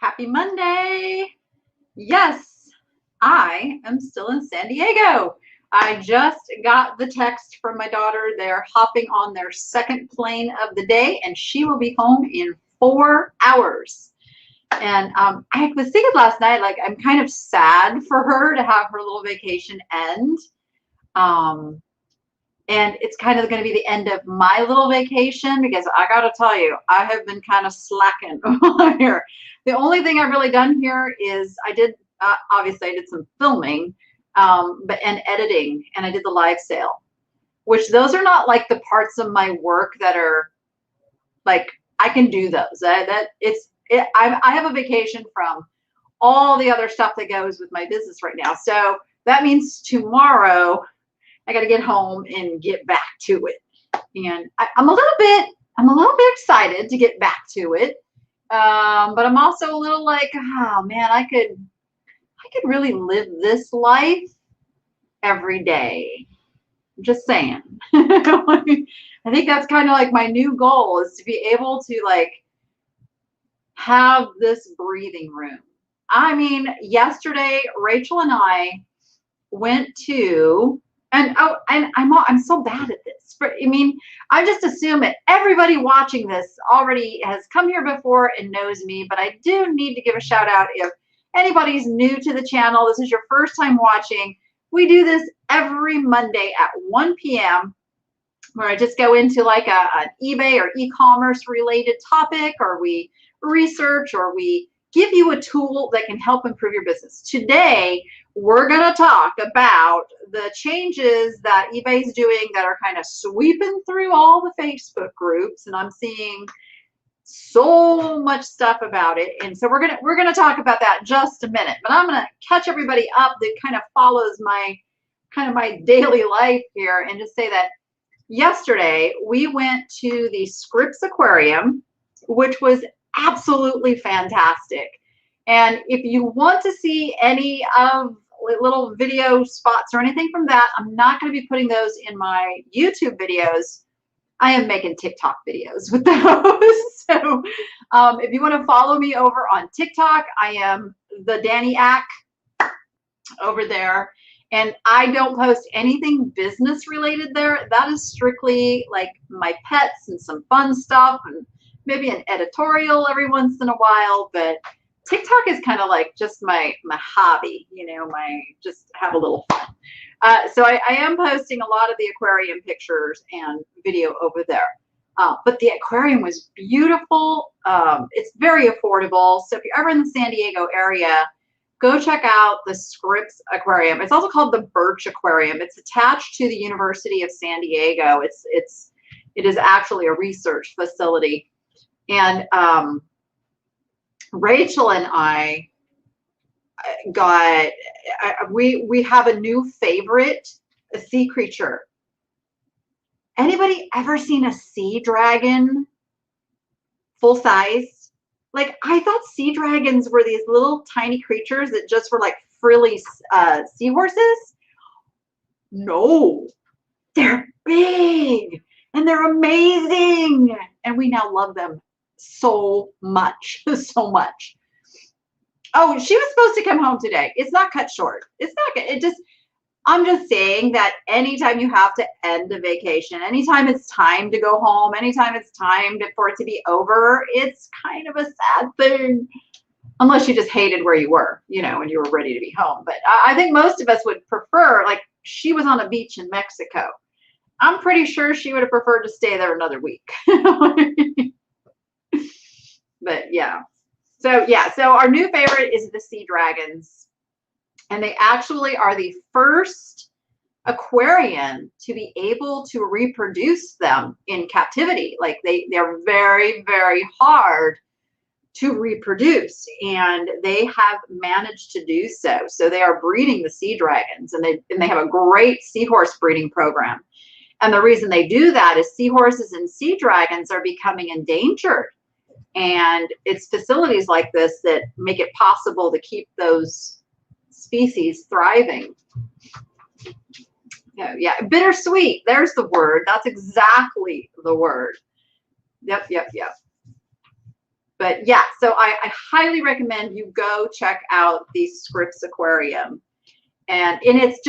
Happy Monday. Yes, I am still in San Diego. I just got the text from my daughter. They're hopping on their second plane of the day, and she will be home in 4 hours. And I was thinking last night, like, I'm kind of sad for her to have her little vacation end. Um, and it's kind of going to be the end of my little vacation because I got to tell you, I have been kind of slacking here. The only thing I've really done here is obviously I did some filming, and editing, and I did the live sale, which those are not like the parts of my work that are like, I can do those. I have a vacation from all the other stuff that goes with my business right now. So that means tomorrow I got to get home and get back to it. And I'm a little bit excited to get back to it. But I'm also a little like, oh man, I could really live this life every day. I'm just saying. I think that's kind of like my new goal, is to be able to like have this breathing room. I mean, yesterday Rachel and I went to, and I'm so bad at this. I mean, I just assume that everybody watching this already has come here before and knows me, but I do need to give a shout out if anybody's new to the channel. This is your first time watching. We do this every Monday at 1 p.m. where I just go into like an eBay or e-commerce related topic, or we research, or we give you a tool that can help improve your business. Today, we're going to talk about the changes that eBay's doing that are kind of sweeping through all the Facebook groups, and I'm seeing so much stuff about it. And so we're gonna talk about that in just a minute. But I'm gonna catch everybody up that kind of follows my daily life here, and just say that yesterday we went to the Scripps Aquarium, which was absolutely fantastic. And if you want to see any of little video spots or anything from that, I'm not going to be putting those in my YouTube videos. I am making TikTok videos with those. So if you want to follow me over on TikTok, I am the Danny Ack over there. And I don't post anything business related there. That is strictly like my pets and some fun stuff, and maybe an editorial every once in a while. But TikTok is kind of like just my hobby, you know, just have a little fun. So I am posting a lot of the aquarium pictures and video over there. But the aquarium was beautiful. It's very affordable. So if you're ever in the San Diego area, go check out the Scripps Aquarium. It's also called the Birch Aquarium. It's attached to the University of San Diego. It is actually a research facility. And Rachel and I we have a new favorite, a sea creature. Anybody ever seen a sea dragon full size? Like, I thought sea dragons were these little tiny creatures that just were like frilly seahorses. No, they're big and they're amazing, and we now love them so much. So much. Oh, she was supposed to come home today. It's not cut short. It's not good. I'm just saying that anytime you have to end a vacation, anytime it's time to go home, anytime it's time for it to be over, it's kind of a sad thing. Unless you just hated where you were, you know, and you were ready to be home. But I think most of us would prefer, like, she was on a beach in Mexico. I'm pretty sure she would have preferred to stay there another week. But yeah. So our new favorite is the sea dragons. And they actually are the first aquarium to be able to reproduce them in captivity. Like, they're very, very hard to reproduce, and they have managed to do so. So they are breeding the sea dragons, and they have a great seahorse breeding program. And the reason they do that is seahorses and sea dragons are becoming endangered. And it's facilities like this that make it possible to keep those species thriving. Yeah, bittersweet. There's the word. That's exactly the word. Yep. But yeah, so I highly recommend you go check out the Scripps Aquarium. And it's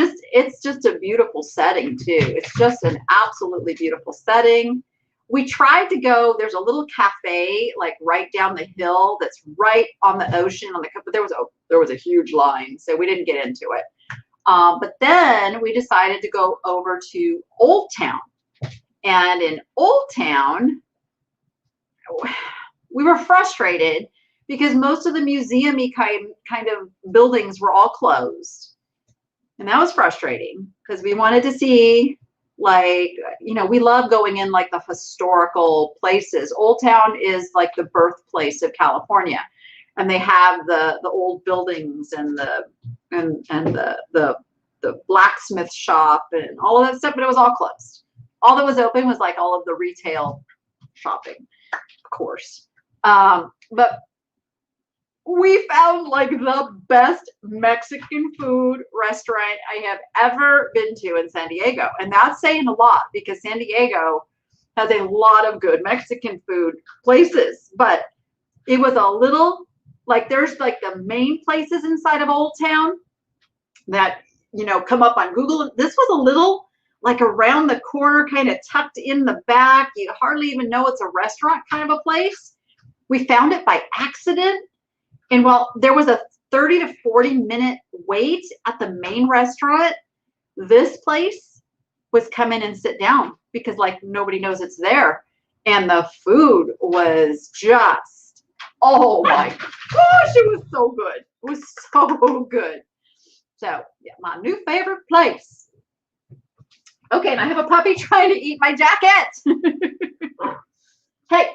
just a beautiful setting too. It's just an absolutely beautiful setting. We tried to go, there's a little cafe like right down the hill that's right on the ocean on the, but there was a huge line, so we didn't get into it. But then we decided to go over to Old Town. And in Old Town, we were frustrated because most of the museum-y kind of buildings were all closed. And that was frustrating because we wanted to see, like, you know, we love going in like the historical places. Old Town is like the birthplace of California. And they have the old buildings and the blacksmith shop and all of that stuff, but it was all closed. All that was open was like all of the retail shopping, of course. But we found like the best Mexican food restaurant I have ever been to in San Diego. And that's saying a lot because San Diego has a lot of good Mexican food places, but it was a little, like there's like the main places inside of Old Town that, you know, come up on Google. This was a little like around the corner, kind of tucked in the back. You hardly even know it's a restaurant kind of a place. We found it by accident. And while there was a 30 to 40-minute wait at the main restaurant, this place was come in and sit down because like nobody knows it's there. And the food was just, oh my gosh, it was so good. It was so good. So yeah, my new favorite place. Okay, and I have a puppy trying to eat my jacket. Hey,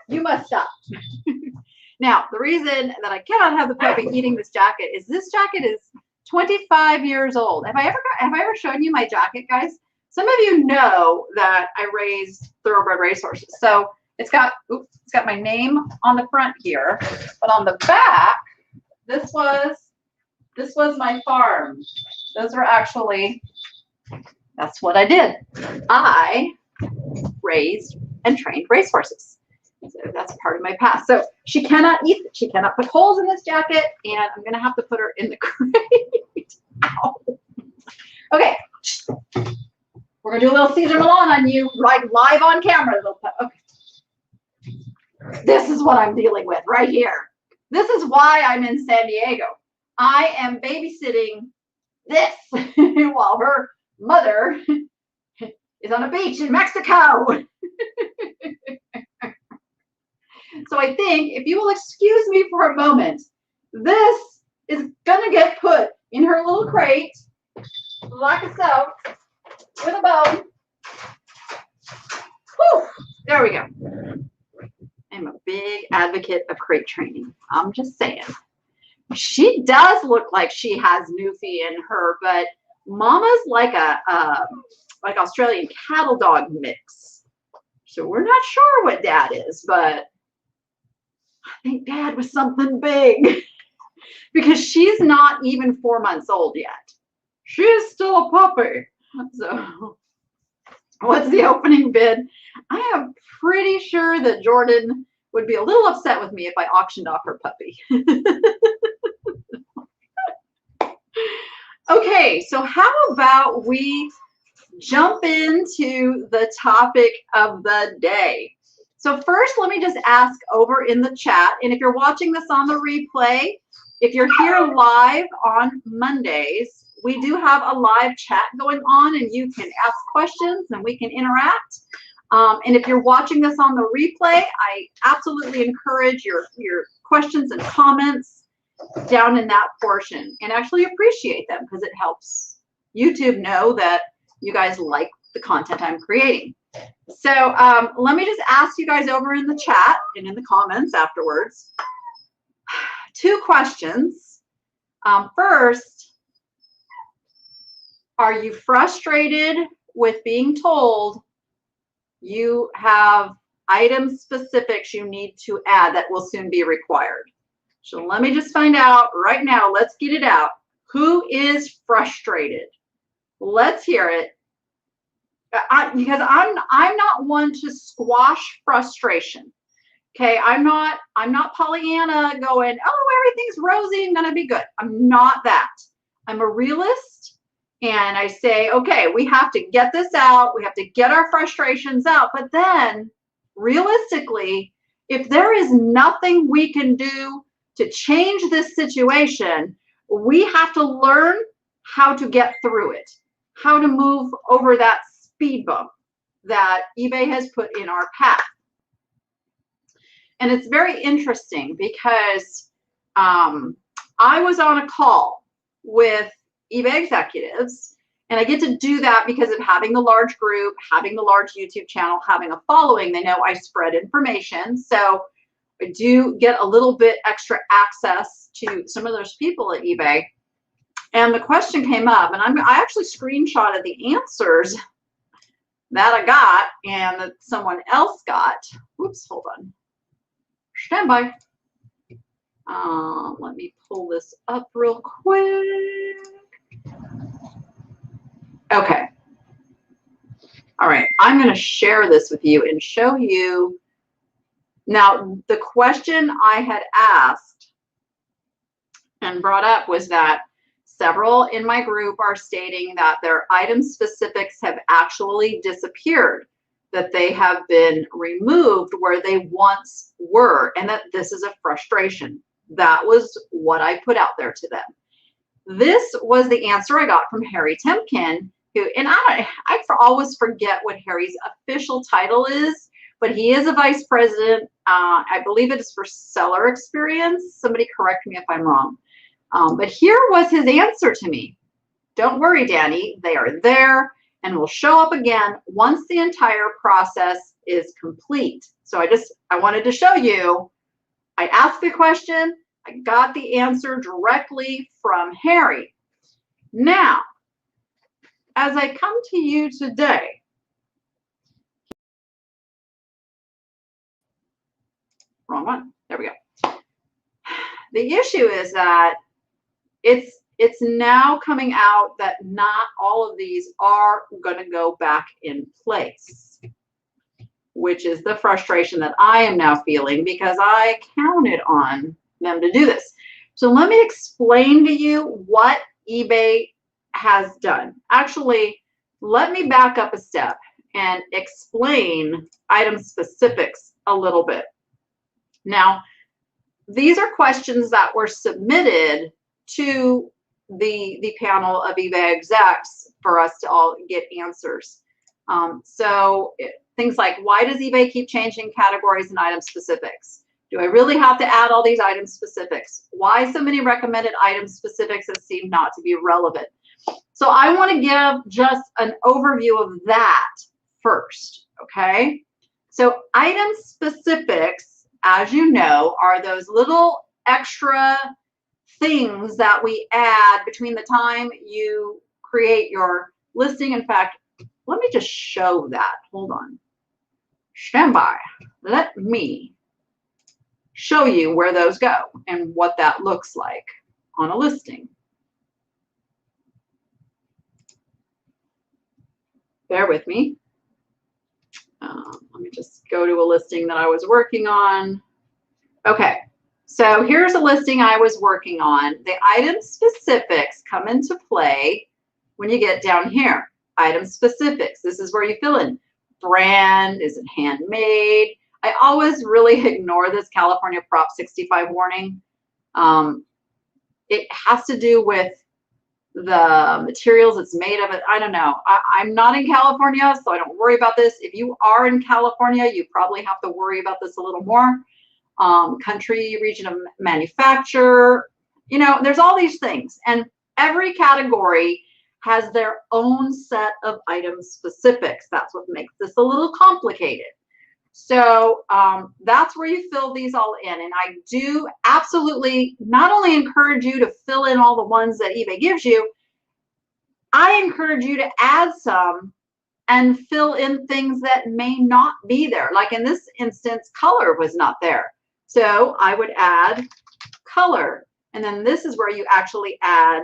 you must stop. Now, the reason that I cannot have the puppy eating this jacket is 25 years old. Have I ever shown you my jacket, guys? Some of you know that I raise thoroughbred racehorses. So it's got my name on the front here, but on the back, this was my farm. Those were actually, that's what I did. I raised and trained racehorses. So that's part of my past. So she cannot eat, she cannot put holes in this jacket, and I'm going to have to put her in the crate. Ow. Okay. We're going to do a little Caesar Milan on you, right live on camera. Okay. This is what I'm dealing with right here. This is why I'm in San Diego. I am babysitting this while her mother is on a beach in Mexico. So I think if you will excuse me for a moment, this is going to get put in her little crate, like so, with a bow. Whew, there we go. I'm a big advocate of crate training. I'm just saying. She does look like she has Newfie in her, but Mama's like a like Australian cattle dog mix. So we're not sure what Dad is, but I think Dad was something big because she's not even 4 months old yet. She's still a puppy. So what's the opening bid? I am pretty sure that Jordan would be a little upset with me if I auctioned off her puppy. Okay, so how about we jump into the topic of the day? So first, let me just ask over in the chat, and if you're watching this on the replay, if you're here live on Mondays, we do have a live chat going on, and you can ask questions and we can interact. And if you're watching this on the replay, I absolutely encourage your questions and comments down in that portion, and actually appreciate them because it helps YouTube know that you guys like the content I'm creating. So let me just ask you guys over in the chat and in the comments afterwards 2 questions. First, are you frustrated with being told you have item specifics you need to add that will soon be required? So let me just find out right now. Let's get it out. Who is frustrated? Let's hear it. Because I'm not one to squash frustration. Okay, I'm not Pollyanna going, oh, everything's rosy and gonna be good. I'm not that. I'm a realist, and I say, okay, we have to get this out. We have to get our frustrations out. But then realistically, if there is nothing we can do to change this situation, we have to learn how to get through it, how to move over that speed bump that eBay has put in our path. And it's very interesting because I was on a call with eBay executives, and I get to do that because of having the large group, having the large YouTube channel, having a following. They know I spread information. So I do get a little bit extra access to some of those people at eBay. And the question came up, and I actually screenshotted the answers that I got and that someone else got. Oops, hold on. Stand by. Let me pull this up real quick. Okay. All right. I'm going to share this with you and show you. Now, the question I had asked and brought up was that several in my group are stating that their item specifics have actually disappeared, that they have been removed where they once were, and that this is a frustration. That was what I put out there to them. This was the answer I got from Harry Temkin, who, and I always forget what Harry's official title is, but he is a vice president. I believe it is for seller experience. Somebody correct me if I'm wrong. But here was his answer to me. Don't worry, Danny, they are there and will show up again once the entire process is complete. So I wanted to show you, I asked the question, I got the answer directly from Harry. Now, as I come to you today, wrong one, there we go. The issue is that it's now coming out that not all of these are going to go back in place, which is the frustration that I am now feeling because I counted on them to do this. So let me explain to you what eBay has done. Actually, let me back up a step and explain item specifics a little bit. Now, these are questions that were submitted to the panel of eBay execs for us to all get answers. Things like, why does eBay keep changing categories and item specifics? Do I really have to add all these item specifics? Why so many recommended item specifics that seem not to be relevant? So I want to give just an overview of that first, okay? So item specifics, as you know, are those little extra things that we add between the time you create your listing. In fact, let me just show that. Hold on. Stand by. Let me show you where those go and what that looks like on a listing. Bear with me. Let me just go to a listing that I was working on. Okay. So here's a listing I was working on. The item specifics come into play when you get down here. Item specifics. This is where you fill in brand, is it handmade? I always really ignore this California Prop 65 warning. It has to do with the materials it's made of. I don't know. I'm not in California, so I don't worry about this. If you are in California, you probably have to worry about this a little more. Country, region of manufacture, you know, there's all these things, and every category has their own set of item specifics. That's what makes this a little complicated. So that's where you fill these all in, and I do absolutely not only encourage you to fill in all the ones that eBay gives you, I encourage you to add some and fill in things that may not be there. Like in this instance, color was not there. So I would add color. And then this is where you actually add,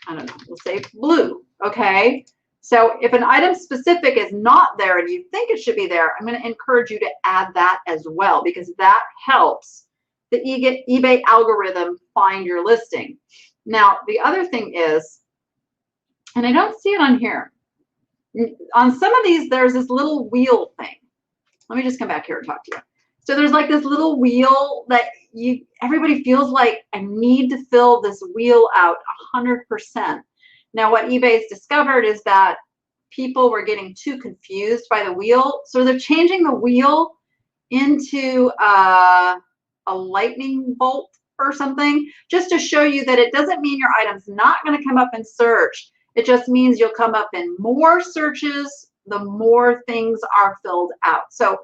I don't know, we'll say blue. Okay. So if an item specific is not there and you think it should be there, I'm going to encourage you to add that as well, because that helps the eBay algorithm find your listing. Now, the other thing is, and I don't see it on here, on some of these, there's this little wheel thing. Let me just come back here and talk to you. So there's like this little wheel that everybody feels like, I need to fill this wheel out 100%. Now, what eBay's discovered is that people were getting too confused by the wheel. So they're changing the wheel into a lightning bolt or something, just to show you that it doesn't mean your item's not going to come up in search. It just means you'll come up in more searches the more things are filled out. So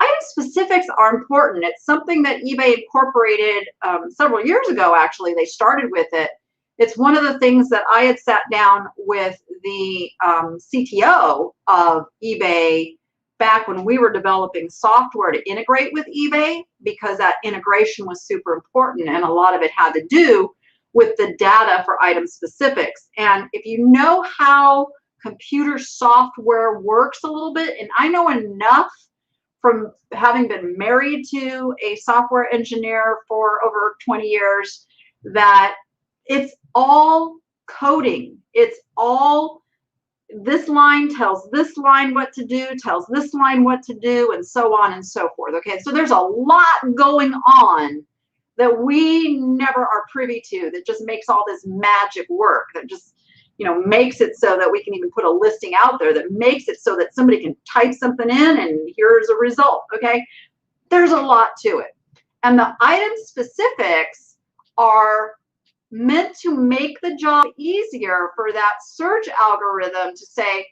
item specifics are important. It's something that eBay incorporated several years ago, actually. They started with it. It's one of the things that I had sat down with the CTO of eBay back when we were developing software to integrate with eBay, because that integration was super important, and a lot of it had to do with the data for item specifics. And if you know how computer software works a little bit, and I know enough from having been married to a software engineer for over 20 years, that it's all coding. It's all, this line tells this line what to do, tells this line what to do, and so on and so forth. Okay, so there's a lot going on that we never are privy to, that just makes all this magic work, that just, you know, makes it so that we can even put a listing out there, that makes it so that somebody can type something in and here's a result. Okay, there's a lot to it. And the item specifics are meant to make the job easier for that search algorithm to say,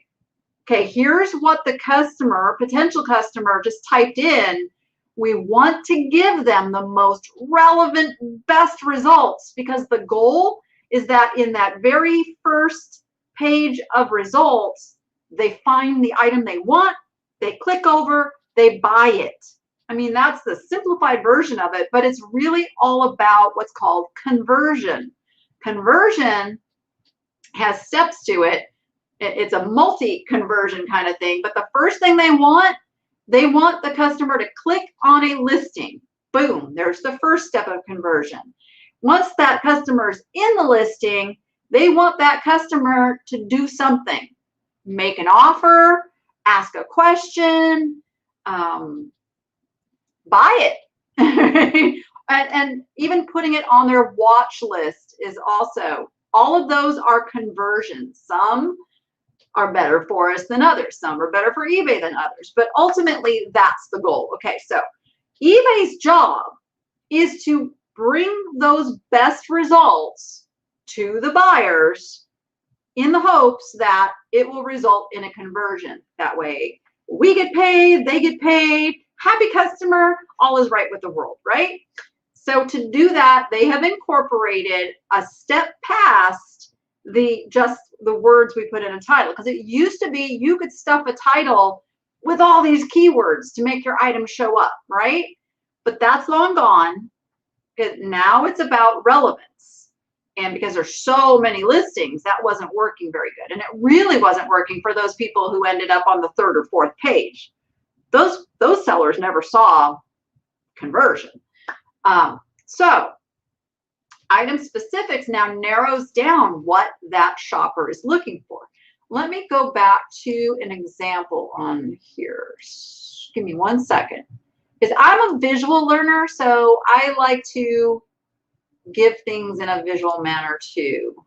okay, here's what the customer, potential customer, just typed in. We want to give them the most relevant, best results, because the goal is that in that very first page of results, they find the item they want, they click over, they buy it. I mean, that's the simplified version of it, but it's really all about what's called conversion. Conversion has steps to it. It's a multi-conversion kind of thing, but the first thing they want the customer to click on a listing. Boom, there's the first step of conversion. Once that customer's in the listing, they want that customer to do something. Make an offer, ask a question, buy it. And even putting it on their watch list is also, all of those are conversions. Some are better for us than others. Some are better for eBay than others. But ultimately, that's the goal. Okay, so eBay's job is to bring those best results to the buyers in the hopes that it will result in a conversion. That way, we get paid, they get paid, happy customer, all is right with the world, right? So to do that, they have incorporated a step past just the words we put in a title, because it used to be you could stuff a title with all these keywords to make your item show up, right? But that's long gone. Now it's about relevance. And because there's so many listings, that wasn't working very good. And it really wasn't working for those people who ended up on the third or fourth page. Those sellers never saw conversion. So item specifics now narrows down what that shopper is looking for. Let me go back to an example on here. Give me 1 second. Because I'm a visual learner, so I like to give things in a visual manner too.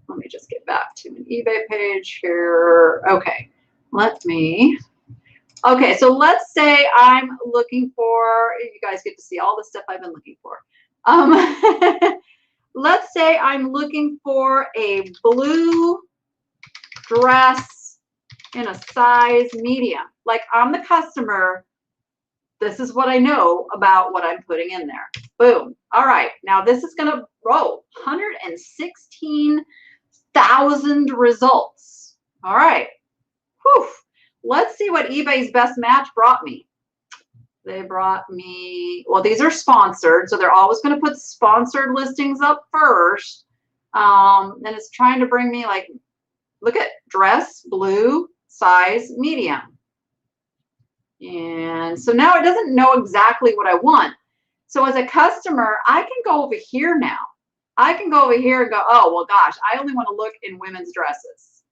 Let me just get back to an eBay page here. Okay, okay, so let's say I'm looking for, you guys get to see all the stuff I've been looking for. Let's say I'm looking for a blue dress in a size medium. Like, I'm the customer. This is what I know about what I'm putting in there. Boom. All right. Now this is going to roll 116,000 results. All right. Whew. Let's see what eBay's best match brought me. They brought me, well, these are sponsored, so they're always going to put sponsored listings up first. And it's trying to bring me like Look at dress, blue, size, medium. And so now it doesn't know exactly what I want. So as a customer, I can go over here now. I can go over here and go, oh, well, gosh, I only want to look in women's dresses.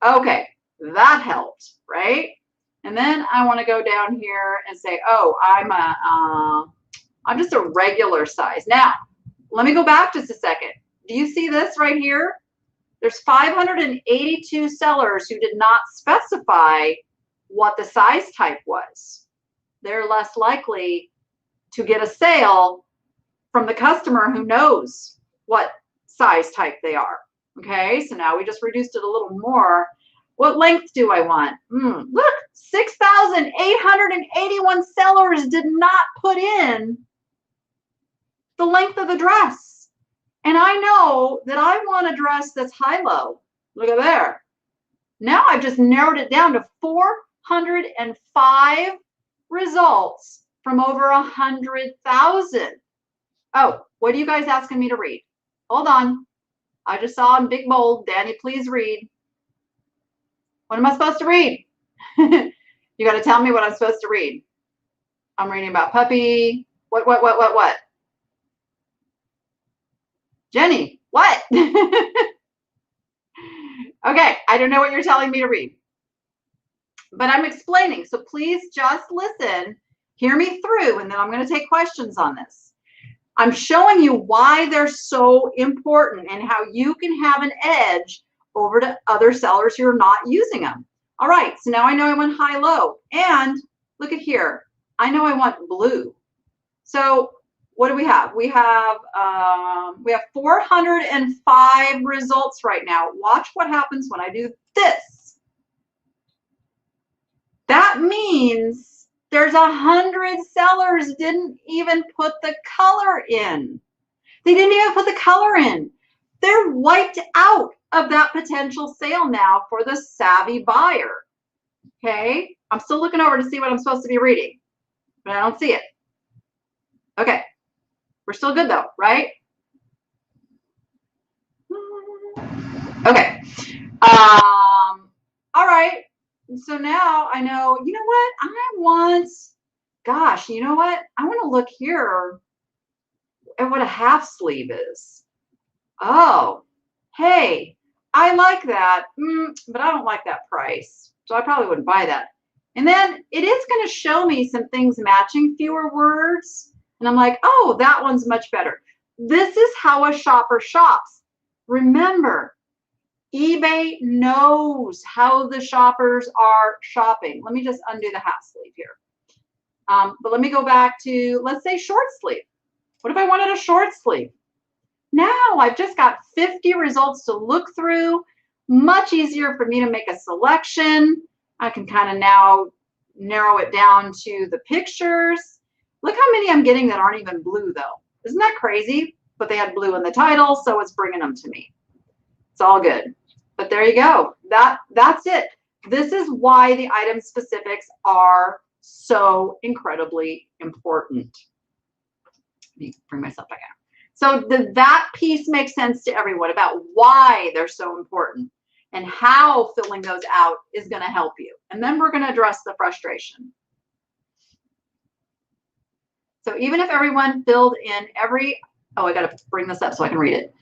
Okay, that helped, right? And then I want to go down here and say, oh, I'm just a regular size. Now, let me go back just a second. Do you see this right here? There's 582 sellers who did not specify what the size type was. They're less likely to get a sale from the customer who knows what size type they are. Okay, so now we just reduced it a little more. What length do I want? Look, 6,881 sellers did not put in the length of the dress. And I know that I want a dress that's high-low. Look at there. Now I've just narrowed it down to 405 results from over 100,000. Oh, what are you guys asking me to read? Hold on. I just saw in big bold, Danny, please read. What am I supposed to read? You got to tell me what I'm supposed to read. I'm reading about puppy. What? Jenny, what? Okay, I don't know what you're telling me to read. But I'm explaining, so please just listen, hear me through, and then I'm going to take questions on this. I'm showing you why they're so important and how you can have an edge over to other sellers who are not using them. All right, so now I know I want high-low. And look at here. I know I want blue. So what do we have? We have 405 results right now. Watch what happens when I do this. That means there's 100 sellers didn't even put the color in. They didn't even put the color in. They're wiped out of that potential sale now for the savvy buyer. Okay, I'm still looking over to see what I'm supposed to be reading, but I don't see it. Okay, we're still good though, right? Okay. All right. So now I know, you know what? Gosh, you know what? I want to look here at what a half sleeve is. Oh, hey, I like that, but I don't like that price. So I probably wouldn't buy that. And then it is going to show me some things matching fewer words. And I'm like, oh, that one's much better. This is how a shopper shops. Remember, eBay knows how the shoppers are shopping. Let me just undo the half sleeve here. But let me go back to, let's say, short sleeve. What if I wanted a short sleeve? Now I've just got 50 results to look through. Much easier for me to make a selection. I can kind of now narrow it down to the pictures. Look how many I'm getting that aren't even blue though. Isn't that crazy? But they had blue in the title, so it's bringing them to me. It's all good. But there you go. That's it. This is why the item specifics are so incredibly important. Let me bring myself back out. So that piece makes sense to everyone about why they're so important and how filling those out is going to help you. And then we're going to address the frustration. So even if everyone filled in every, oh, I got to bring this up so I can read it.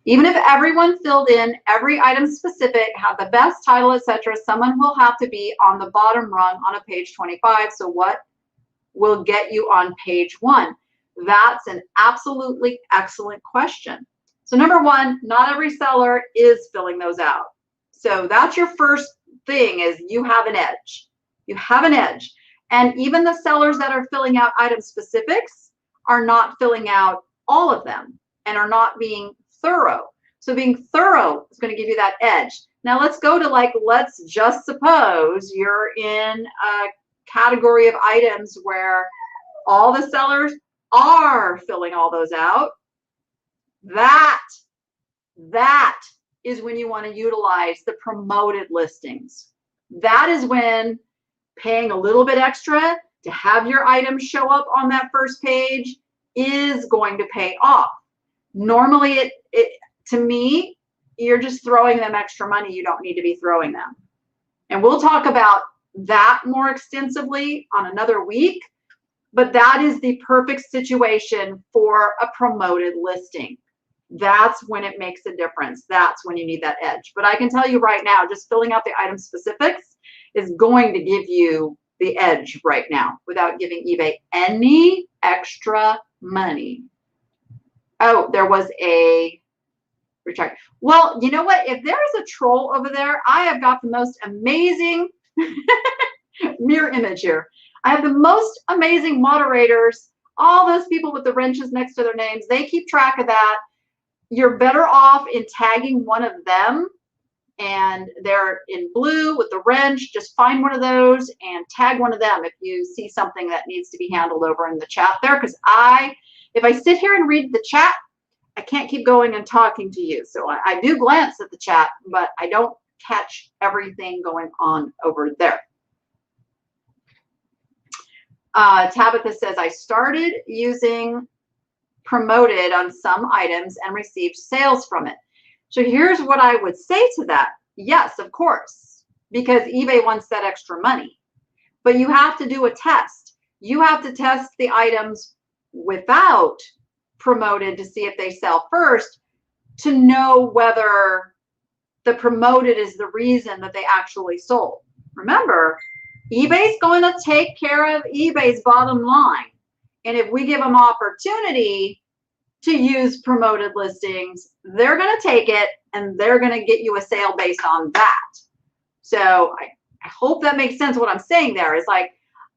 Even if everyone filled in every item specific, have the best title, etc., someone will have to be on the bottom rung on a page 25. So what will get you on page 1? That's an absolutely excellent question. So number one, not every seller is filling those out. So that's your first thing, is you have an edge. You have an edge. And even the sellers that are filling out item specifics are not filling out all of them and are not being thorough. So being thorough is going to give you that edge. Now let's go to, like, let's just suppose you're in a category of items where all the sellers are filling all those out. That is when you want to utilize the promoted listings. That is when paying a little bit extra to have your items show up on that first page is going to pay off. Normally, to me, you're just throwing them extra money you don't need to be throwing them. And we'll talk about that more extensively on another week, but that is the perfect situation for a promoted listing. That's when it makes a difference. That's when you need that edge. But I can tell you right now, just filling out the item specifics is going to give you the edge right now without giving eBay any extra money. Oh, there was a retract. Well, you know what? If there's a troll over there, I have got the most amazing mirror image here. I have the most amazing moderators, all those people with the wrenches next to their names. They keep track of that. You're better off in tagging one of them, and they're in blue with the wrench. Just find one of those and tag one of them if you see something that needs to be handled over in the chat there. Because if I sit here and read the chat, I can't keep going and talking to you. So I do glance at the chat, but I don't catch everything going on over there. Tabitha says, I started using promoted on some items and received sales from it. So here's what I would say to that. Yes, of course, because eBay wants that extra money. But you have to do a test. You have to test the items without promoted to see if they sell first, to know whether the promoted is the reason that they actually sold. Remember, eBay's going to take care of eBay's bottom line. And if we give them opportunity to use promoted listings, they're going to take it and they're going to get you a sale based on that. So I hope that makes sense. What I'm saying there is, like,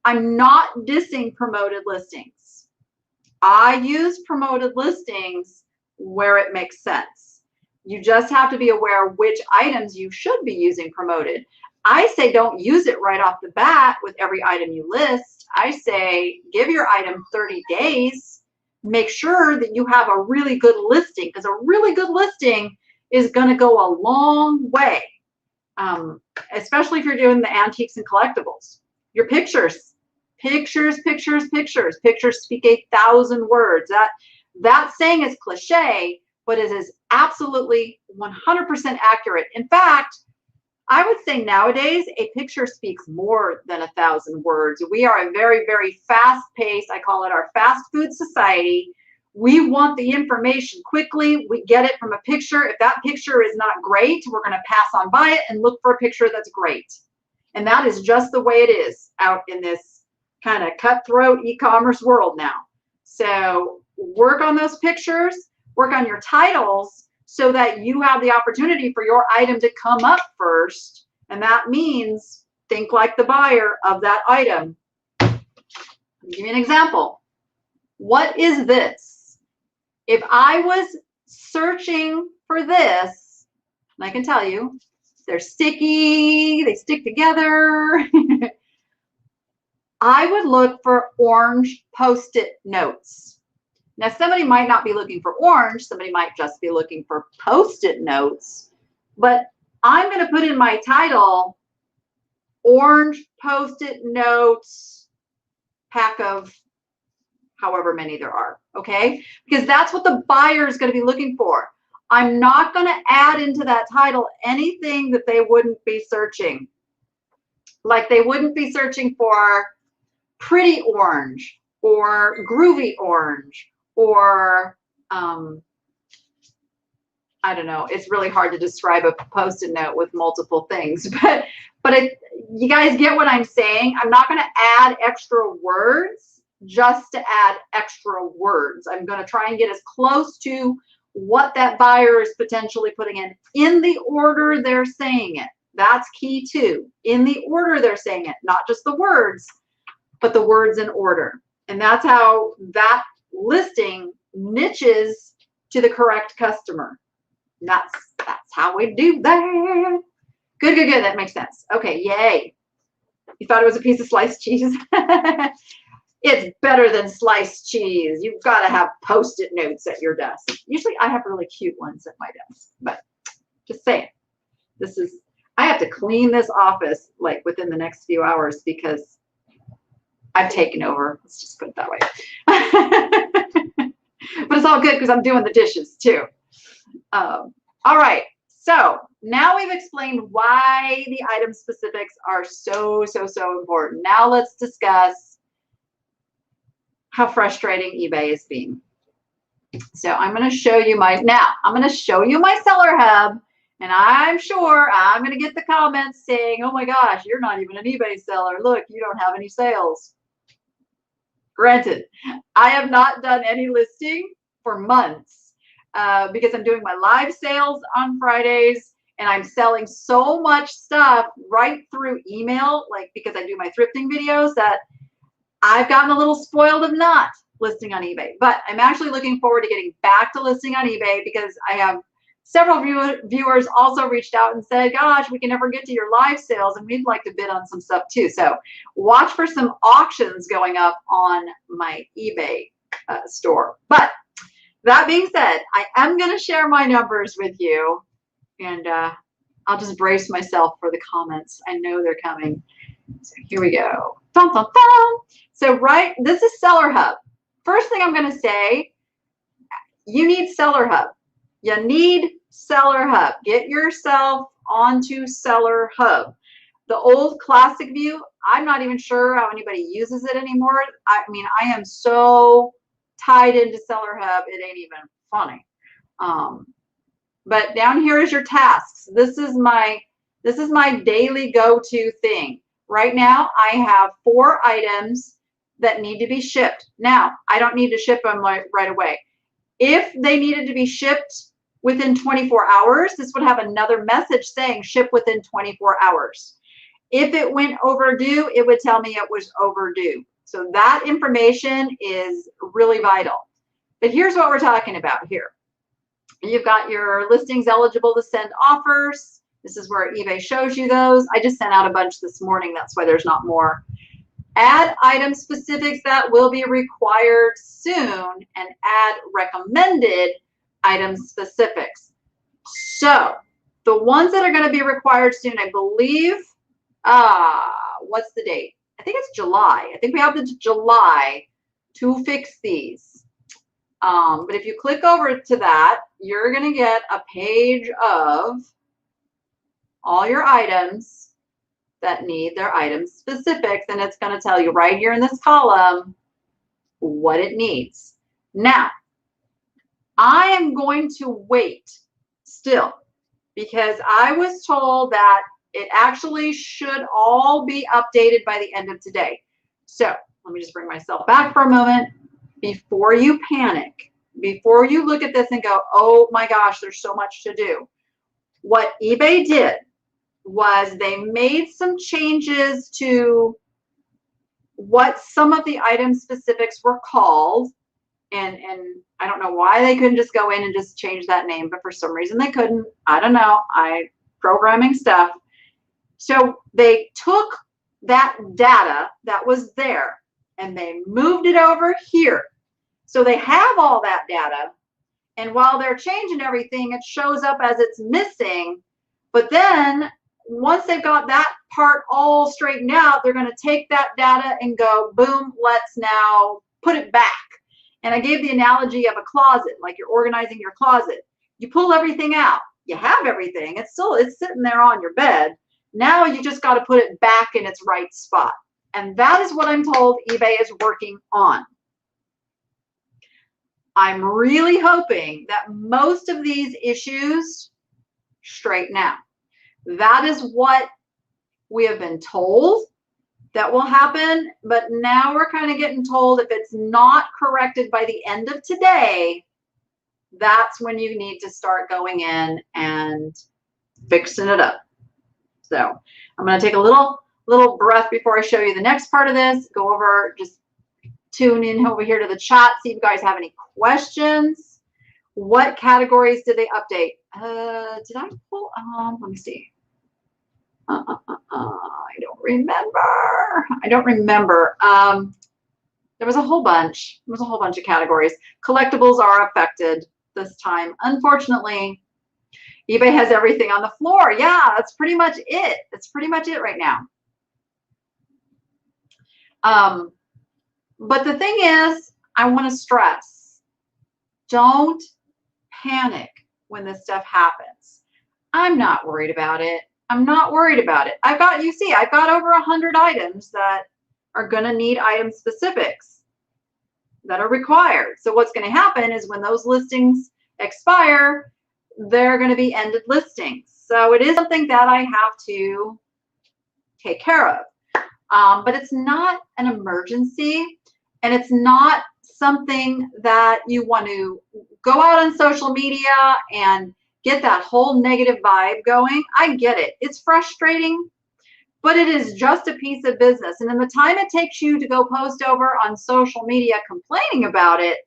I'm not dissing promoted listings. I use promoted listings where it makes sense. You just have to be aware which items you should be using promoted. I say don't use it right off the bat with every item you list. I say give your item 30 days. Make sure that you have a really good listing, because a really good listing is going to go a long way, especially if you're doing the antiques and collectibles. Your pictures speak 1,000 words. That saying is cliche, but it is absolutely 100% accurate. In fact, I would say nowadays a picture speaks more than 1,000 words. We are a very, very fast-paced, I call it our fast food society. We want the information quickly. We get it from a picture. If that picture is not great, we're going to pass on by it and look for a picture that's great. And that is just the way it is out in this kind of cutthroat e-commerce world now. So work on those pictures, work on your titles, so that you have the opportunity for your item to come up first. And that means think like the buyer of that item. I'll give you an example. What is this? If I was searching for this, and I can tell you, they're sticky, they stick together. I would look for orange Post-it notes. Now, somebody might not be looking for orange. Somebody might just be looking for Post-it notes. But I'm going to put in my title, orange Post-it notes, pack of however many there are, okay? Because that's what the buyer is going to be looking for. I'm not going to add into that title anything that they wouldn't be searching. Like they wouldn't be searching for pretty orange or groovy orange, or I don't know. It's really hard to describe a Post-it note with multiple things, but you guys get what I'm saying. I'm not going to add extra words just to add extra words. I'm going to try and get as close to what that buyer is potentially putting in the order they're saying it. That's key too. In the order they're saying it, not just the words, but the words in order. And that's how that listing niches to the correct customer. That's how we do that. Good. That makes sense. Okay, yay. You thought it was a piece of sliced cheese? It's better than sliced cheese. You've got to have Post-it notes at your desk. Usually I have really cute ones at my desk, but just saying. I have to clean this office like within the next few hours because I've taken over. Let's just put it that way. But it's all good because I'm doing the dishes too. All right. So now we've explained why the item specifics are so important. Now let's discuss how frustrating eBay is being. So I'm going to show you my Seller Hub, and I'm sure I'm going to get the comments saying, oh my gosh, you're not even an eBay seller. Look, you don't have any sales. Granted, I have not done any listing for months because I'm doing my live sales on Fridays, and I'm selling so much stuff right through email, like because I do my thrifting videos, that I've gotten a little spoiled of not listing on eBay. But I'm actually looking forward to getting back to listing on eBay because I have several viewers also reached out and said, gosh, we can never get to your live sales and we'd like to bid on some stuff too. So watch for some auctions going up on my eBay store. But that being said, I am going to share my numbers with you, and I'll just brace myself for the comments. I know they're coming. So here we go. Dun, dun, dun. So this is Seller Hub. First thing I'm going to say, you need Seller Hub. You need Seller Hub. Get yourself onto Seller Hub. The old classic view, I'm not even sure how anybody uses it anymore. I mean, I am so tied into Seller Hub, it ain't even funny. But down here is your tasks. This is my daily go-to thing. Right now, I have 4 items that need to be shipped. Now, I don't need to ship them right away. If they needed to be shipped within 24 hours, this would have another message saying ship within 24 hours. If it went overdue, it would tell me it was overdue. So that information is really vital. But here's what we're talking about here. You've got your listings eligible to send offers. This is where eBay shows you those. I just sent out a bunch this morning. That's why there's not more. Add item specifics that will be required soon, and add recommended item specifics. So the ones that are going to be required soon, I believe, what's the date? I think it's July. I think we have to July to fix these. But if you click over to that, you're going to get a page of all your items that need their item specifics, and it's going to tell you right here in this column what it needs. Now, I am going to wait still because I was told that it actually should all be updated by the end of today. So let me just bring myself back for a moment. Before you panic, before you look at this and go, oh my gosh, there's so much to do. What eBay did was they made some changes to what some of the item specifics were called. And I don't know why they couldn't just go in and just change that name, but for some reason they couldn't. I don't know. Programming stuff. So they took that data that was there and they moved it over here. So they have all that data. And while they're changing everything, it shows up as it's missing. But then once they've got that part all straightened out, they're going to take that data and go, boom, let's now put it back. And I gave the analogy of a closet, like you're organizing your closet. You pull everything out. You have everything. It's sitting there on your bed. Now you just got to put it back in its right spot. And that is what I'm told eBay is working on. I'm really hoping that most of these issues straighten out. That is what we have been told that will happen, but now we're kind of getting told if it's not corrected by the end of today, that's when you need to start going in and fixing it up. So I'm going to take a little breath before I show you the next part of this. Go over, just tune in over here to the chat, see if you guys have any questions. What categories did they update? Did I pull? Let me see. I don't remember. There was a whole bunch. There was a whole bunch of categories. Collectibles are affected this time. Unfortunately, eBay has everything on the floor. Yeah, that's pretty much it. That's pretty much it right now. But the thing is, I want to stress, don't panic when this stuff happens. I'm not worried about it. I'm not worried about it. I've got, you see, I've got over 100 items that are going to need item specifics that are required. So what's going to happen is when those listings expire, they're going to be ended listings. So it is something that I have to take care of. But it's not an emergency, and it's not something that you want to go out on social media and get that whole negative vibe going. I get it. It's frustrating, but it is just a piece of business. And in the time it takes you to go post over on social media complaining about it,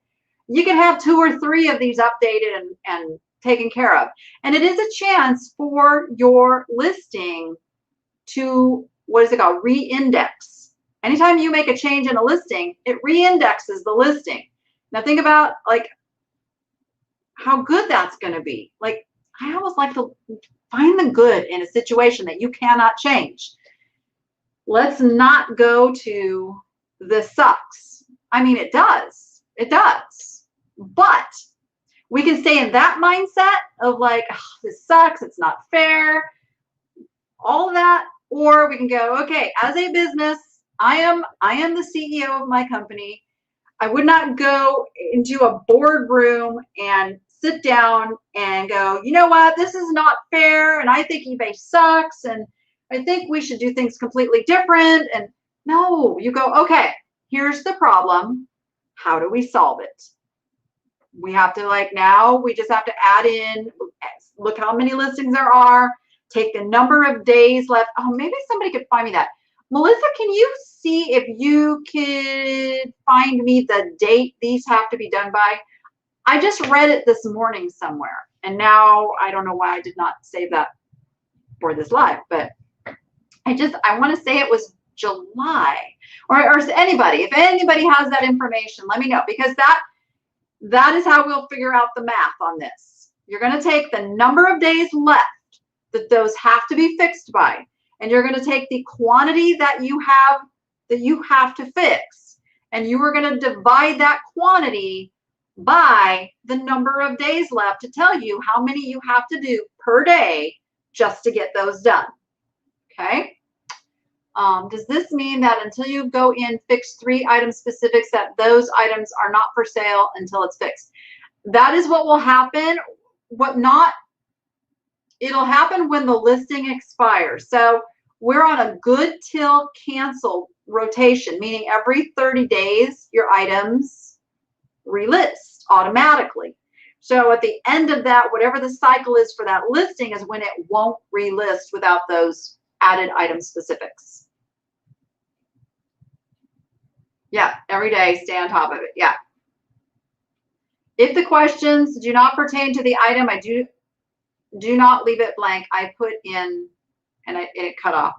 you can have 2 or 3 of these updated and taken care of. And it is a chance for your listing to, what is it called, re-index. Anytime you make a change in a listing, it re-indexes the listing. Now think about like how good that's going to be. Like, I always like to find the good in a situation that you cannot change. Let's not go to this sucks. I mean, it does. It does. But we can stay in that mindset of like, oh, this sucks. It's not fair. All of that. Or we can go, okay, as a business, I am the CEO of my company. I would not go into a boardroom and sit down and go, you know what, this is not fair, and I think eBay sucks, and I think we should do things completely different. And no, you go, okay, here's the problem. How do we solve it? We have to, like, now we just have to add in, look how many listings there are, take the number of days left. Oh, maybe somebody could find me that. Melissa, can you see if you could find me the date these have to be done by? I just read it this morning somewhere, and now I don't know why I did not save that for this live, but I want to say it was July, or anybody. If anybody has that information, let me know, because that is how we'll figure out the math on this. You're going to take the number of days left that those have to be fixed by, and you're going to take the quantity that you have to fix, and you are going to divide that quantity by the number of days left to tell you how many you have to do per day just to get those done. Okay. Does this mean that until you go in, fix 3 item specifics, that those items are not for sale until it's fixed? That is what will happen. It'll happen when the listing expires. So we're on a good till cancel rotation, meaning every 30 days, your items relist automatically. So at the end of that, whatever the cycle is for that listing is when it won't relist without those added item specifics. Yeah, every day, stay on top of it. Yeah. If the questions do not pertain to the item, I do not leave it blank. I put in, and it cut off.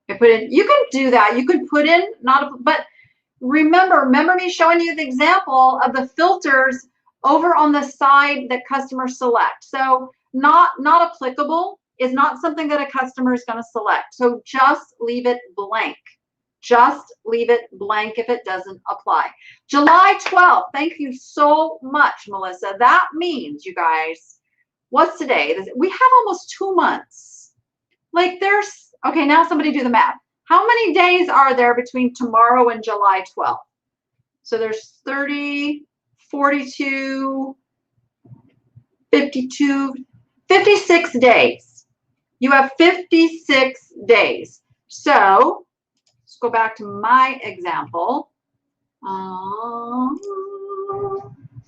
I put in, you can do that. You could put in, but remember me showing you the example of the filters over on the side that customers select. So not applicable is not something that a customer is going to select. So just leave it blank. Just leave it blank if it doesn't apply. July 12th. Thank you so much, Melissa. That means, you guys, what's today? We have almost 2 months. Like okay, now somebody do the math. How many days are there between tomorrow and July 12th? So there's 30, 42, 52, 56 days. You have 56 days. So let's go back to my example.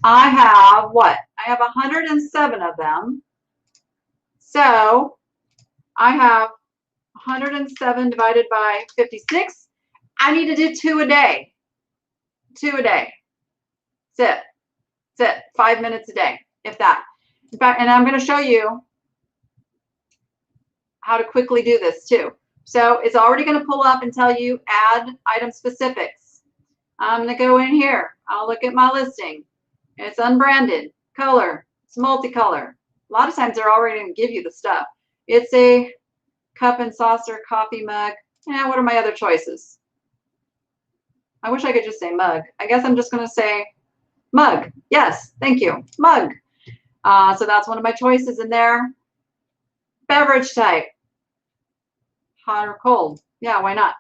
I have what? I have 107 of them. So I have 107 divided by 56. I need to do 2 a day. 2 a day. That's it. 5 minutes a day, if that. In fact, and I'm going to show you how to quickly do this too. So it's already going to pull up and tell you add item specifics. I'm going to go in here. I'll look at my listing. It's unbranded, color, it's multicolor. A lot of times they're already going to give you the stuff. It's a cup and saucer, coffee mug. Yeah, what are my other choices? I wish I could just say mug. I guess I'm just going to say mug. Yes, thank you. Mug. So that's one of my choices in there. Beverage type. Hot or cold? Yeah, why not?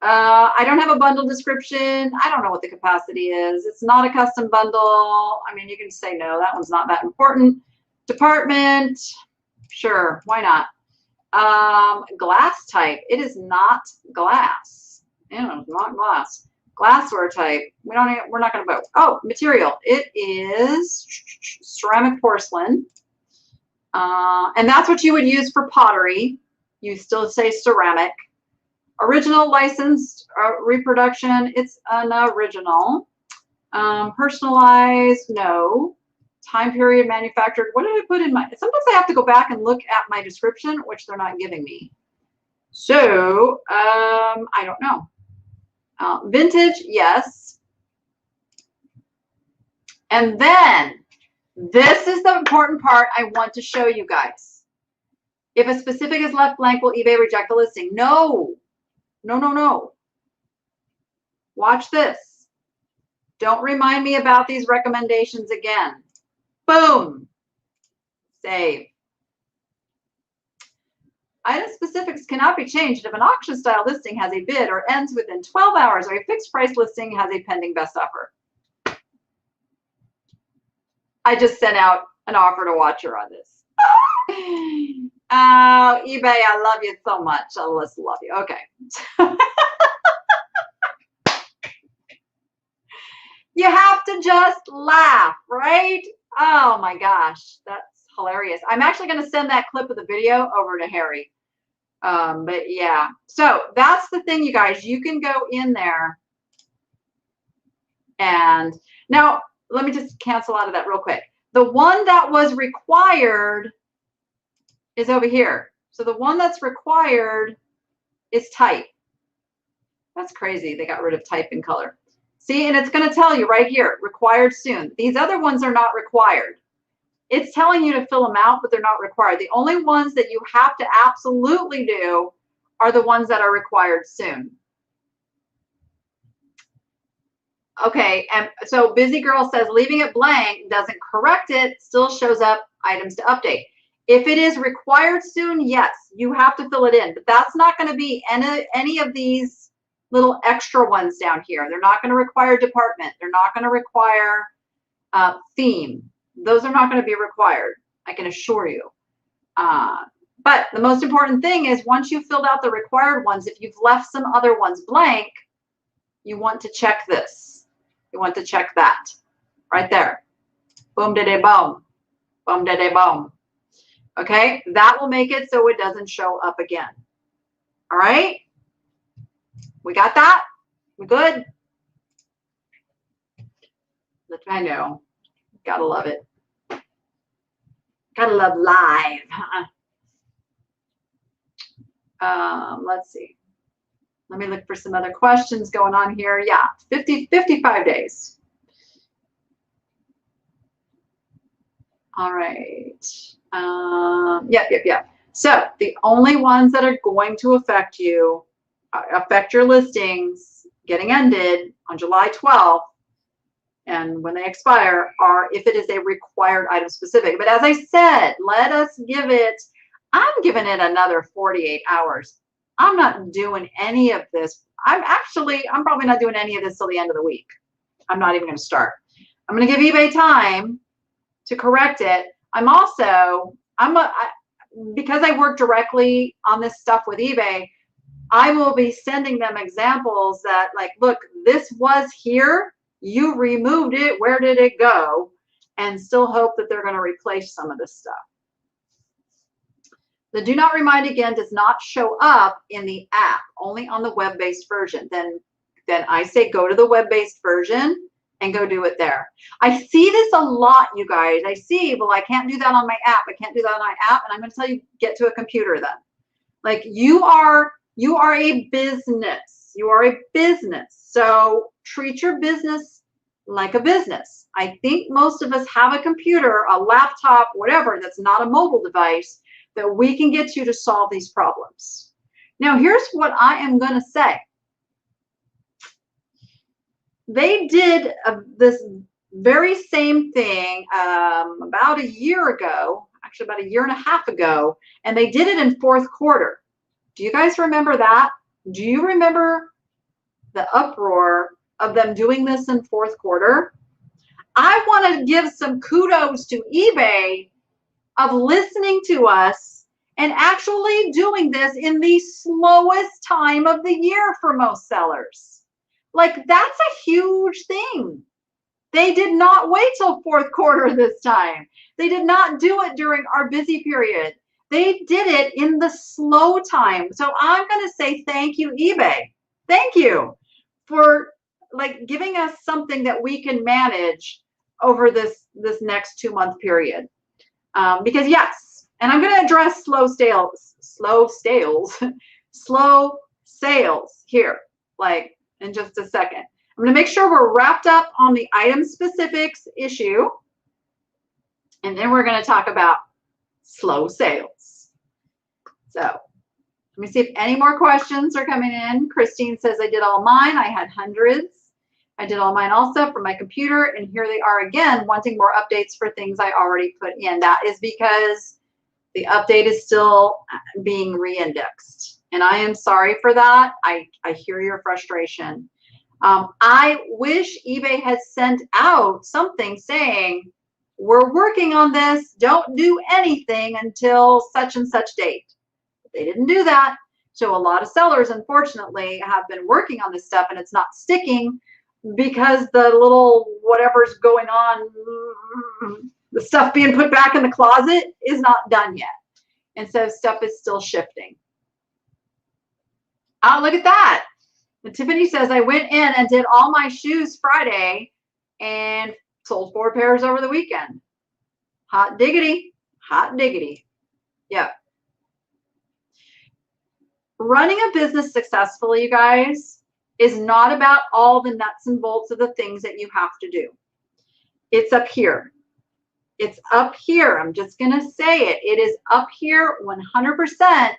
I don't have a bundle description. I don't know what the capacity is. It's not a custom bundle. I mean, you can say no, that one's not that important. Department, sure, why not? Glass type. It is not glass. It's not glass. Glassware type. We're not going to vote. Oh, material. It is ceramic porcelain. And that's what you would use for pottery. You still say ceramic. Original licensed reproduction. It's an original. Personalized, no. Time period manufactured. What did I put in my? Sometimes I have to go back and look at my description, which they're not giving me. So I don't know. Vintage, yes. And then this is the important part I want to show you guys. If a specific is left blank, will eBay reject the listing? No. No, no, no. Watch this. Don't remind me about these recommendations again. Boom. Save. Item specifics cannot be changed if an auction style listing has a bid or ends within 12 hours or a fixed price listing has a pending best offer. I just sent out an offer to Watcher on this. Oh, eBay, I love you so much. I just love you. Okay. You have to just laugh, right? Oh my gosh, that's hilarious. I'm actually going to send that clip of the video over to Harry. But yeah, so that's the thing, you guys. You can go in there and now let me just cancel out of that real quick. The one that was required is over here. So the one that's required is type. That's crazy. They got rid of type in color. See, and it's going to tell you right here, required soon. These other ones are not required. It's telling you to fill them out, but they're not required. The only ones that you have to absolutely do are the ones that are required soon. Okay, and so Busy Girl says leaving it blank doesn't correct it, still shows up items to update. If it is required soon, yes, you have to fill it in, but that's not going to be any of these little extra ones down here. They're not going to require department. They're not going to require theme. Those are not going to be required, I can assure you. But the most important thing is once you've filled out the required ones, if you've left some other ones blank, you want to check this. You want to check that right there. Boom, da-da, boom. Boom, da-da, boom. Okay, that will make it so it doesn't show up again. All right, we got that? We good? I know. Gotta love it. Gotta love live. Let's see. Let me look for some other questions going on here. Yeah, 55 days. All right. Yep. So the only ones that are going to affect you, affect your listings getting ended on July 12th, and when they expire are if it is a required item specific. But as I said, let us give it, I'm giving it another 48 hours. I'm not doing any of this. I'm probably not doing any of this till the end of the week. I'm not even going to start. I'm going to give eBay time to correct it. Because I work directly on this stuff with eBay, I will be sending them examples that like, look, this was here. You removed it. Where did it go? And still hope that they're going to replace some of this stuff. The do not remind again does not show up in the app, only on the web-based version. Then I say go to the web-based version and go do it there. I see this a lot, you guys. I see, well, I can't do that on my app. I can't do that on my app. And I'm going to tell you, get to a computer then. Like you are a business. You are a business. So treat your business like a business. I think most of us have a computer, a laptop, whatever, that's not a mobile device that we can get you to solve these problems. Now, here's what I am going to say. They did this very same thing about a year ago. actually about a year and a half ago, and they did it in fourth quarter. Do you guys remember that? Do you remember the uproar of them doing this in fourth quarter? I want to give some kudos to eBay of listening to us and actually doing this in the slowest time of the year for most sellers. Like, that's a huge thing. They did not wait till fourth quarter this time. They did not do it during our busy period. They did it in the slow time. So I'm going to say thank you, eBay. Thank you for like giving us something that we can manage over this next 2-month period. Because yes, and I'm going to address slow sales here, like in just a second. I'm going to make sure we're wrapped up on the item specifics issue. And then we're going to talk about slow sales. So let me see if any more questions are coming in. Christine says, I did all mine. I had hundreds. I did all mine also from my computer. And here they are again, wanting more updates for things I already put in. That is because the update is still being re-indexed. And I am sorry for that. I hear your frustration. I wish eBay had sent out something saying, we're working on this. Don't do anything until such and such date. But they didn't do that. So a lot of sellers, unfortunately, have been working on this stuff and it's not sticking because the little whatever's going on, the stuff being put back in the closet is not done yet. And so stuff is still shifting. Oh, look at that. And Tiffany says, I went in and did all my shoes Friday and sold 4 pairs over the weekend. Hot diggity. Hot diggity. Yeah. Running a business successfully, you guys, is not about all the nuts and bolts of the things that you have to do. It's up here. It's up here. I'm just going to say it. It is up here 100%.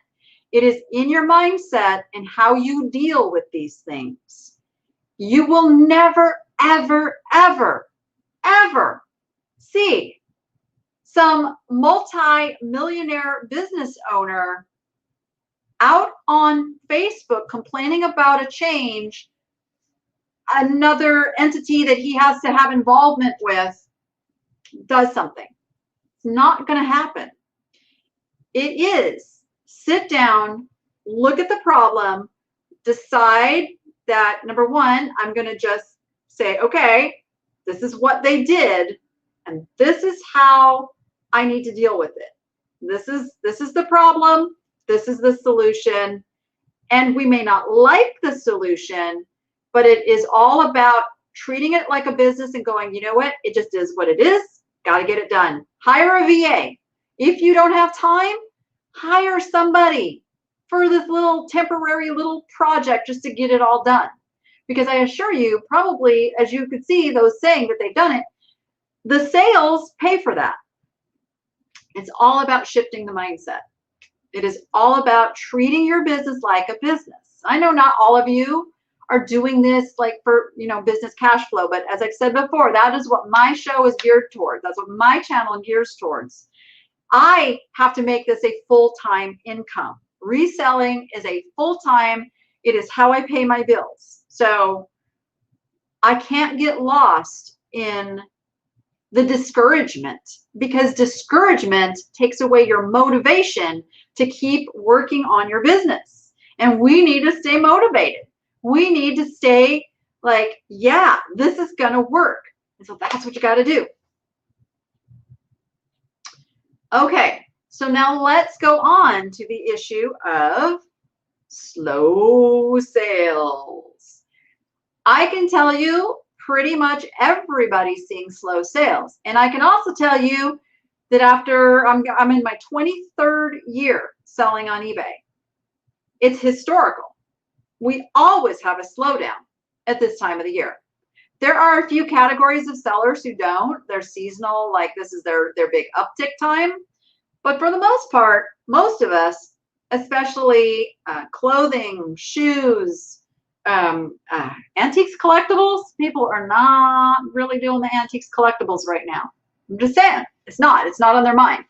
It is in your mindset and how you deal with these things. You will never, ever, ever, ever see some multi-millionaire business owner out on Facebook complaining about a change another entity that he has to have involvement with does something. It's not going to happen. It is sit down, look at the problem, decide that, number one, I'm going to just say, okay, this is what they did, and this is how I need to deal with it. This is the problem. This is the solution. And we may not like the solution, but it is all about treating it like a business and going, you know what? It just is what it is. Got to get it done. Hire a VA. If you don't have time, hire somebody for this little temporary little project just to get it all done. Because I assure you, probably, as you could see, those saying that they've done it, the sales pay for that. It's all about shifting the mindset. It is all about treating your business like a business. I know not all of you are doing this like for, business cash flow, but as I've said before, that is what my show is geared towards. That's what my channel gears towards. I have to make this a full-time income. Reselling is a full-time. It is how I pay my bills. So I can't get lost in the discouragement, because discouragement takes away your motivation to keep working on your business. And we need to stay motivated. We need to stay like, yeah, this is going to work. And so that's what you got to do. Okay, so now let's go on to the issue of slow sales. I can tell you pretty much everybody's seeing slow sales. And I can also tell you that after I'm in my 23rd year selling on eBay, it's historical. We always have a slowdown at this time of the year. There are a few categories of sellers who don't. They're seasonal, like this is their big uptick time. But for the most part, most of us, especially clothing, shoes, antiques collectibles, people are not really doing the antiques collectibles right now. I'm just saying, it's not on their mind.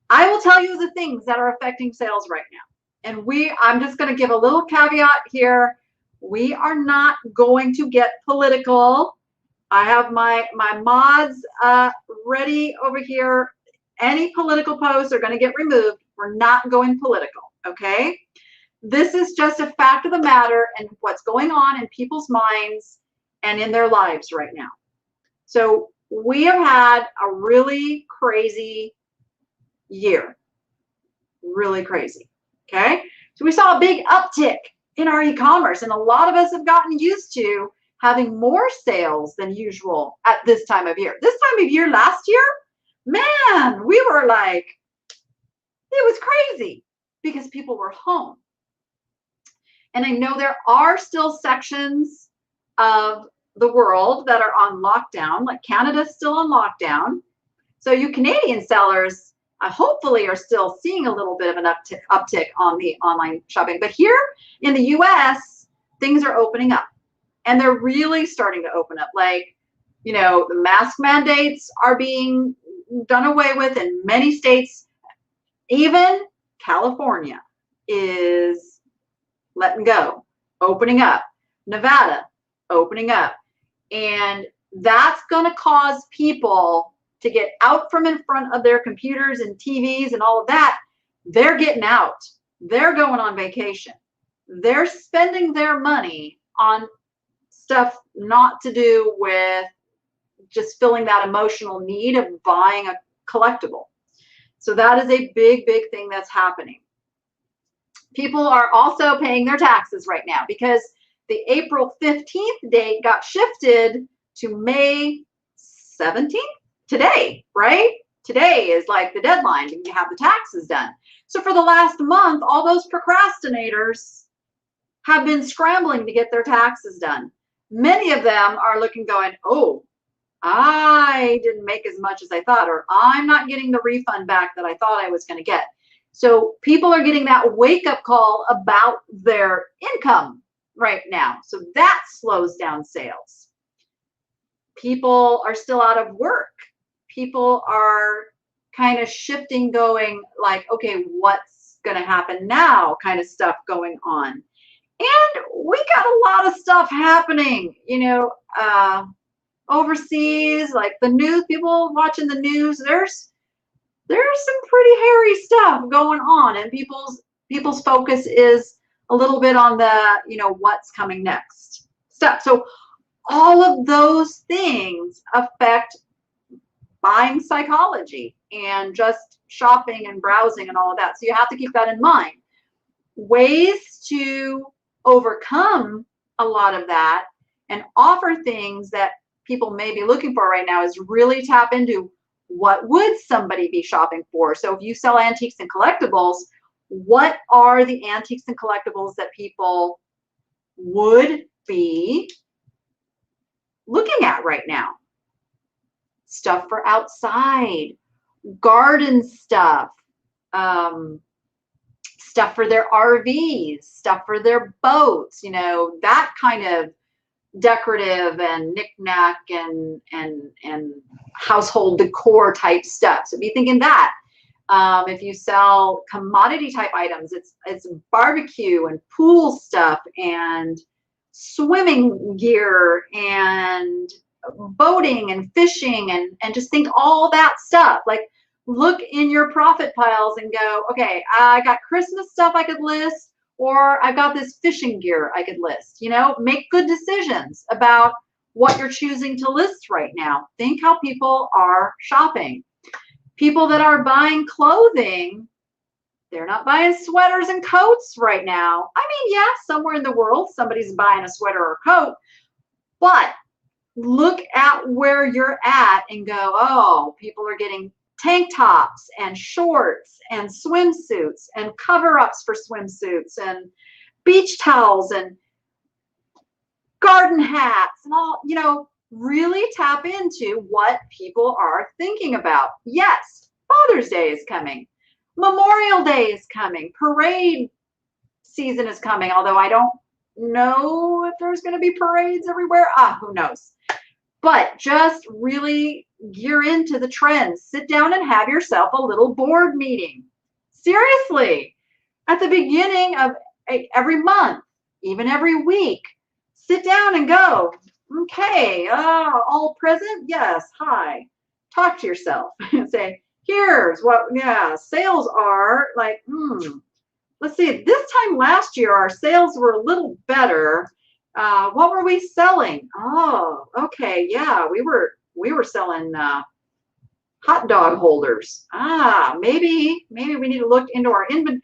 I will tell you the things that are affecting sales right now. And I'm just going to give a little caveat here. We are not going to get political. I have my mods ready over here. Any political posts are going to get removed. We're not going political, okay? This is just a fact of the matter and what's going on in people's minds and in their lives right now. So we have had a really crazy year, really crazy, okay? So we saw a big uptick in our e-commerce, and a lot of us have gotten used to having more sales than usual at this time of year. This time of year last year, man, we were like, it was crazy because people were home. And I know there are still sections of the world that are on lockdown, like Canada's still on lockdown. So you Canadian sellers hopefully are still seeing a little bit of an uptick on the online shopping. But here in the US, things are opening up. And they're really starting to open up. Like, you know, the mask mandates are being done away with in many states. Even California is letting go, opening up. Nevada, opening up. And that's going to cause people to get out from in front of their computers and TVs and all of that. They're getting out. They're going on vacation. They're spending their money on stuff not to do with just filling that emotional need of buying a collectible. So that is a big, big thing that's happening. People are also paying their taxes right now because the April 15th date got shifted to May 17th. Today, right? Today is like the deadline to have the taxes done. So for the last month, all those procrastinators have been scrambling to get their taxes done. Many of them are looking going, oh, I didn't make as much as I thought, or I'm not getting the refund back that I thought I was going to get. So people are getting that wake-up call about their income right now. So that slows down sales. People are still out of work. People are kind of shifting, going like, okay, what's going to happen now kind of stuff going on. And we got a lot of stuff happening, you know, overseas, like the news, people watching the news, there's some pretty hairy stuff going on, and people's focus is a little bit on the, you know, what's coming next stuff. So all of those things affect buying psychology and just shopping and browsing and all of that. So you have to keep that in mind. Ways to overcome a lot of that and offer things that people may be looking for right now is really tap into what would somebody be shopping for. So if you sell antiques and collectibles, what are the antiques and collectibles that people would be looking at right now? Stuff for outside, garden stuff, stuff for their RVs, stuff for their boats, you know, that kind of decorative and knick-knack and household decor type stuff. So be thinking that. If you sell commodity type items, it's barbecue and pool stuff and swimming gear and boating and fishing and just think all that stuff. Like, look in your profit piles and go, okay, I got Christmas stuff I could list, or I've got this fishing gear I could list. You know, make good decisions about what you're choosing to list right now. Think how people are shopping. People that are buying clothing, they're not buying sweaters and coats right now. I mean, yeah, somewhere in the world, somebody's buying a sweater or a coat, but look at where you're at and go, oh, people are getting tank tops and shorts and swimsuits and cover-ups for swimsuits and beach towels and garden hats and all, you know, really tap into what people are thinking about. Yes, Father's Day is coming. Memorial Day is coming. Parade season is coming, although I don't know if there's going to be parades everywhere. Who knows? But just really gear into the trends. Sit down and have yourself a little board meeting. Seriously, at the beginning of every month, even every week, sit down and go, okay, all present? Yes, hi. Talk to yourself and say, here's what, yeah, sales are like, let's see, this time last year, our sales were a little better. What were we selling? Oh, okay, yeah, we were selling hot dog holders. Maybe we need to look into our inventory.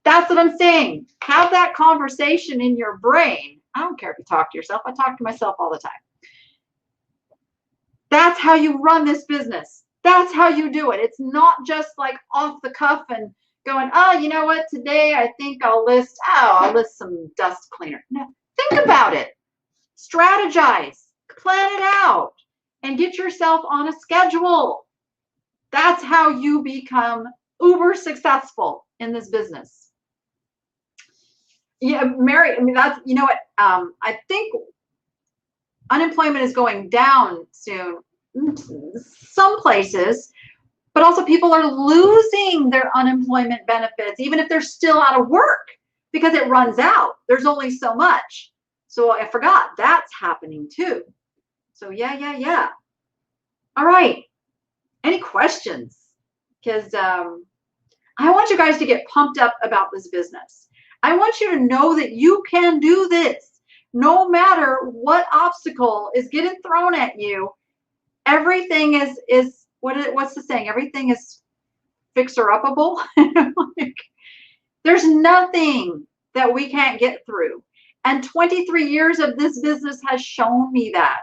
That's what I'm saying. Have that conversation in your brain. I don't care if you talk to yourself. I talk to myself all the time. That's how you run this business. That's how you do it. It's not just like off the cuff and going, you know what, today I think I'll list some dust cleaner. No, think about it. Strategize, plan it out, and get yourself on a schedule. That's how you become uber successful in this business. Yeah, Mary, I mean, that's, you know what, I think unemployment is going down soon, some places, but also people are losing their unemployment benefits, even if they're still out of work, because it runs out. There's only so much. So I forgot that's happening too. So yeah. All right. Any questions? Because I want you guys to get pumped up about this business. I want you to know that you can do this. No matter what obstacle is getting thrown at you, everything is what's the saying? Everything is fixer-upable. Like, there's nothing that we can't get through. And 23 years of this business has shown me that.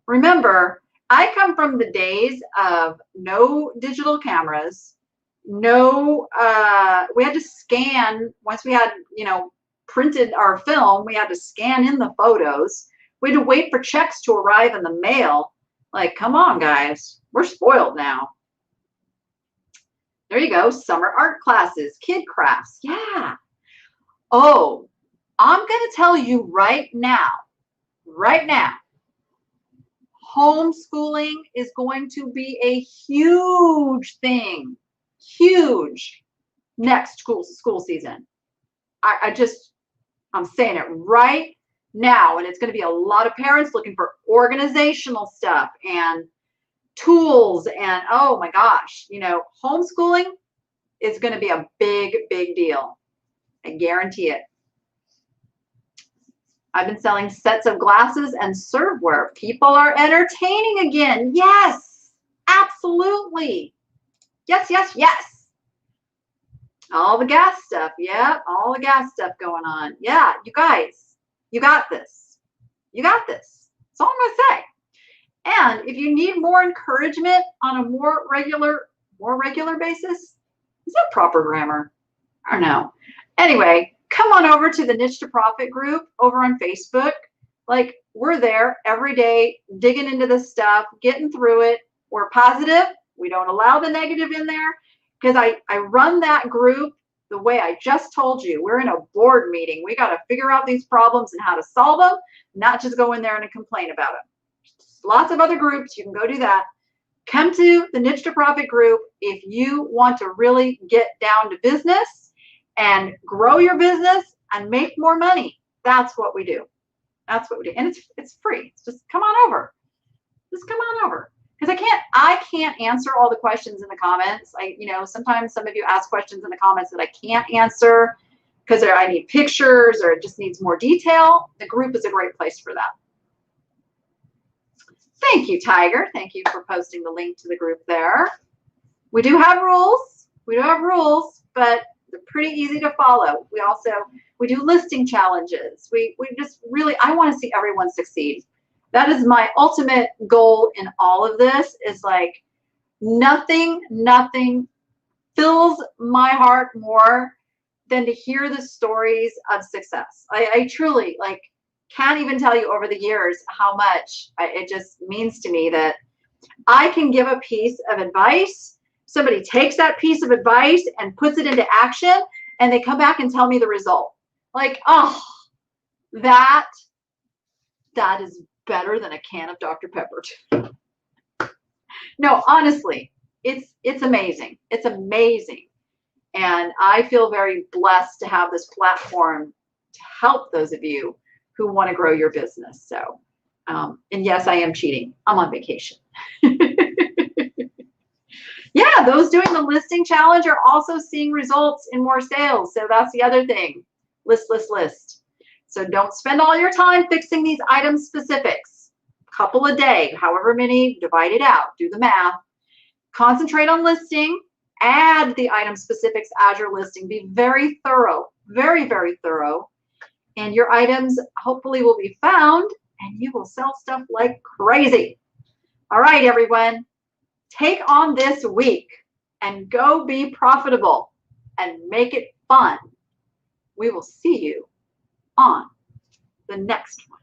Remember, I come from the days of no digital cameras, no, we had to scan, once we had, printed our film, we had to scan in the photos. We had to wait for checks to arrive in the mail. Like, come on, guys, we're spoiled now. There you go, summer art classes, kid crafts, yeah. Oh, I'm gonna tell you right now, homeschooling is going to be a huge thing, huge next school season. I'm saying it right now, and it's going to be a lot of parents looking for organizational stuff and tools, and oh my gosh, homeschooling is going to be a big deal. I guarantee it. I've been selling sets of glasses and serveware. People are entertaining again. Yes, absolutely. Yes. All the gas stuff. Yeah, all the gas stuff going on. Yeah, you guys, you got this. You got this. That's all I'm going to say. And if you need more encouragement on a more regular basis, is that proper grammar? I don't know. Anyway, come on over to the Niche to Profit group over on Facebook. Like, we're there every day, digging into this stuff, getting through it. We're positive. We don't allow the negative in there, because I run that group the way I just told you. We're in a board meeting. We got to figure out these problems and how to solve them, not just go in there and complain about them. Lots of other groups. You can go do that. Come to the Niche to Profit group if you want to really get down to business and grow your business and make more money. That's what we do. That's what we do. And it's free. It's just come on over. Just come on over. Because I can't answer all the questions in the comments. Sometimes some of you ask questions in the comments that I can't answer because I need pictures or it just needs more detail. The group is a great place for that. Thank you, Tiger. Thank you for posting the link to the group there. We do have rules. But they're pretty easy to follow. We do listing challenges. We just really, I want to see everyone succeed. That is my ultimate goal in all of this, is like nothing fills my heart more than to hear the stories of success. I truly can't even tell you over the years how much it just means to me that I can give a piece of advice. Somebody takes that piece of advice and puts it into action, and they come back and tell me the result. Like, oh, that is better than a can of Dr. Pepper. No, honestly, it's amazing. It's amazing. And I feel very blessed to have this platform to help those of you who want to grow your business. So, and yes, I am cheating. I'm on vacation. Yeah, those doing the listing challenge are also seeing results in more sales. So that's the other thing. List, list, list. So don't spend all your time fixing these item specifics. Couple a day, however many, divide it out, do the math. Concentrate on listing, add the item specifics as you're listing. Be very thorough, very, very thorough. And your items hopefully will be found and you will sell stuff like crazy. All right, everyone. Take on this week and go be profitable and make it fun. We will see you on the next one.